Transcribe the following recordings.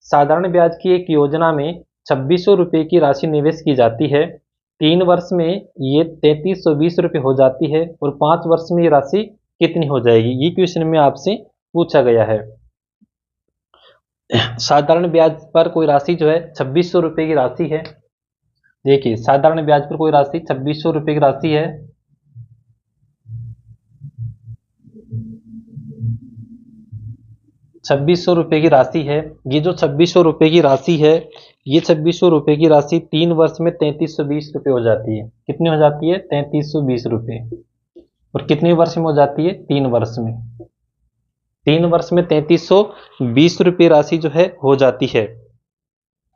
साधारण ब्याज की एक योजना में 2600 रुपये की राशि निवेश की जाती है। 3 वर्ष में ये 3320 रुपये हो जाती है और 5 वर्ष में ये राशि कितनी हो जाएगी, ये क्वेश्चन में आपसे पूछा गया है। साधारण ब्याज पर कोई राशि जो है 2600 रुपये की राशि है। देखिए, साधारण ब्याज पर कोई राशि 2600 रुपये की राशि है। ₹2600 की राशि है। ये जो 2600 की राशि है, ये 2600 की राशि 3 वर्ष में 3320 रुपये हो जाती है। कितनी हो जाती है? 3320 रुपये। और कितने वर्ष में हो जाती है? 3 वर्ष में। 3 वर्ष में 3320 रुपये राशि जो है हो जाती है।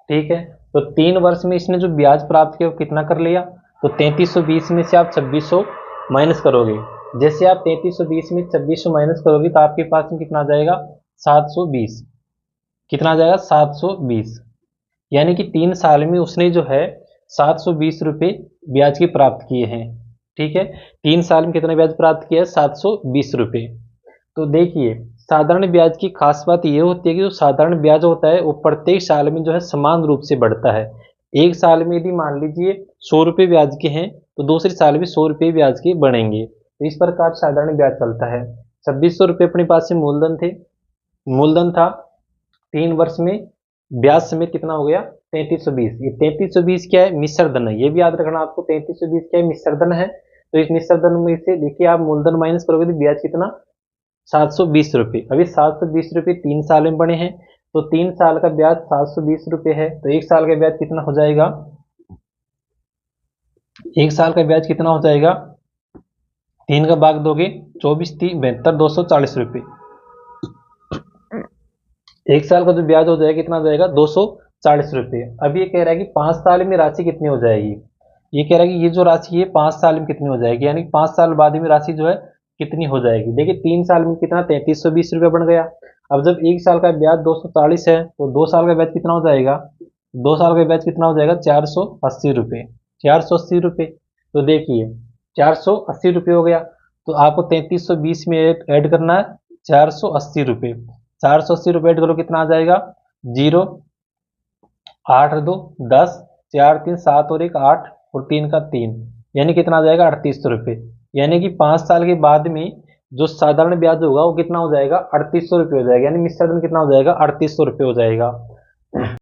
ठीक है, तो 3 वर्ष में इसने जो ब्याज प्राप्त किया वो कितना कर लिया? तो 3320 में से आप 2600 माइनस करोगे। जैसे आप 3320 में 2600 माइनस करोगे तो आपके पास में कितना आ जाएगा? 720। कितना आ जाएगा? 720। यानी कि 3 साल में उसने जो है 720 रुपये ब्याज की प्राप्त किए हैं। ठीक है, 3 साल में कितना ब्याज प्राप्त किया है? 720 रुपये। तो देखिए, साधारण ब्याज की खास बात यह होती है कि जो साधारण ब्याज होता है वो प्रत्येक साल में जो है समान रूप से बढ़ता है। एक साल में यदि मान लीजिए 100 रुपये ब्याज के हैं तो दूसरे साल में 100 रुपये ब्याज के बढ़ेंगे। तो इस प्रकार साधारण ब्याज चलता है। 2600 रुपये अपने पास से मूलधन था। 3 वर्ष में ब्याज समेत कितना हो गया? 3320। ये 3320 क्या है? मिश्र धन है। ये भी याद रखना आपको, 3320 क्या है? मिश्र धन है। तो इस मिश्र धन में से देखिए, आप मूलधन माइनस करोगे तो ब्याज कितना? 720 रुपये। अभी 720 रुपये 3 साल में बने हैं, तो 3 साल का ब्याज 720 रुपये है। तो 1 साल का ब्याज कितना हो जाएगा? 1 साल का ब्याज कितना हो जाएगा? 3 का भाग दोगे 24 3 72 240 रुपये। 1 साल का जो ब्याज हो जाएगा कितना हो जाएगा? 240 रुपये। अब ये कह रहा है कि 5 साल में राशि कितनी हो जाएगी। ये कह रहा है कि ये जो राशि है 5 साल में कितनी हो जाएगी, यानी 5 साल बाद में राशि जो है कितनी हो जाएगी। देखिए, 3 साल में कितना? 3320 रुपये बन गया। अब जब 1 साल का ब्याज 240 है तो 2 साल का ब्याज कितना हो जाएगा? 2 साल का ब्याज कितना हो जाएगा? 480 रुपये। 480 रुपये। तो देखिए, 480 रुपये हो गया। तो आपको 3320 में ऐड करना है 480 रुपये। 480 रुपये ऐड करो, कितना आ जाएगा? 0 8 2 10 4 3 7 और 1 8 और 3 का 3, यानी कितना आ जाएगा? 3800 रुपये। यानी कि 5 साल के बाद में जो साधारण ब्याज होगा वो कितना हो जाएगा? 3800 रुपये हो जाएगा। यानी मिश्र धन कितना हो जाएगा? 3800 रुपये हो जाएगा।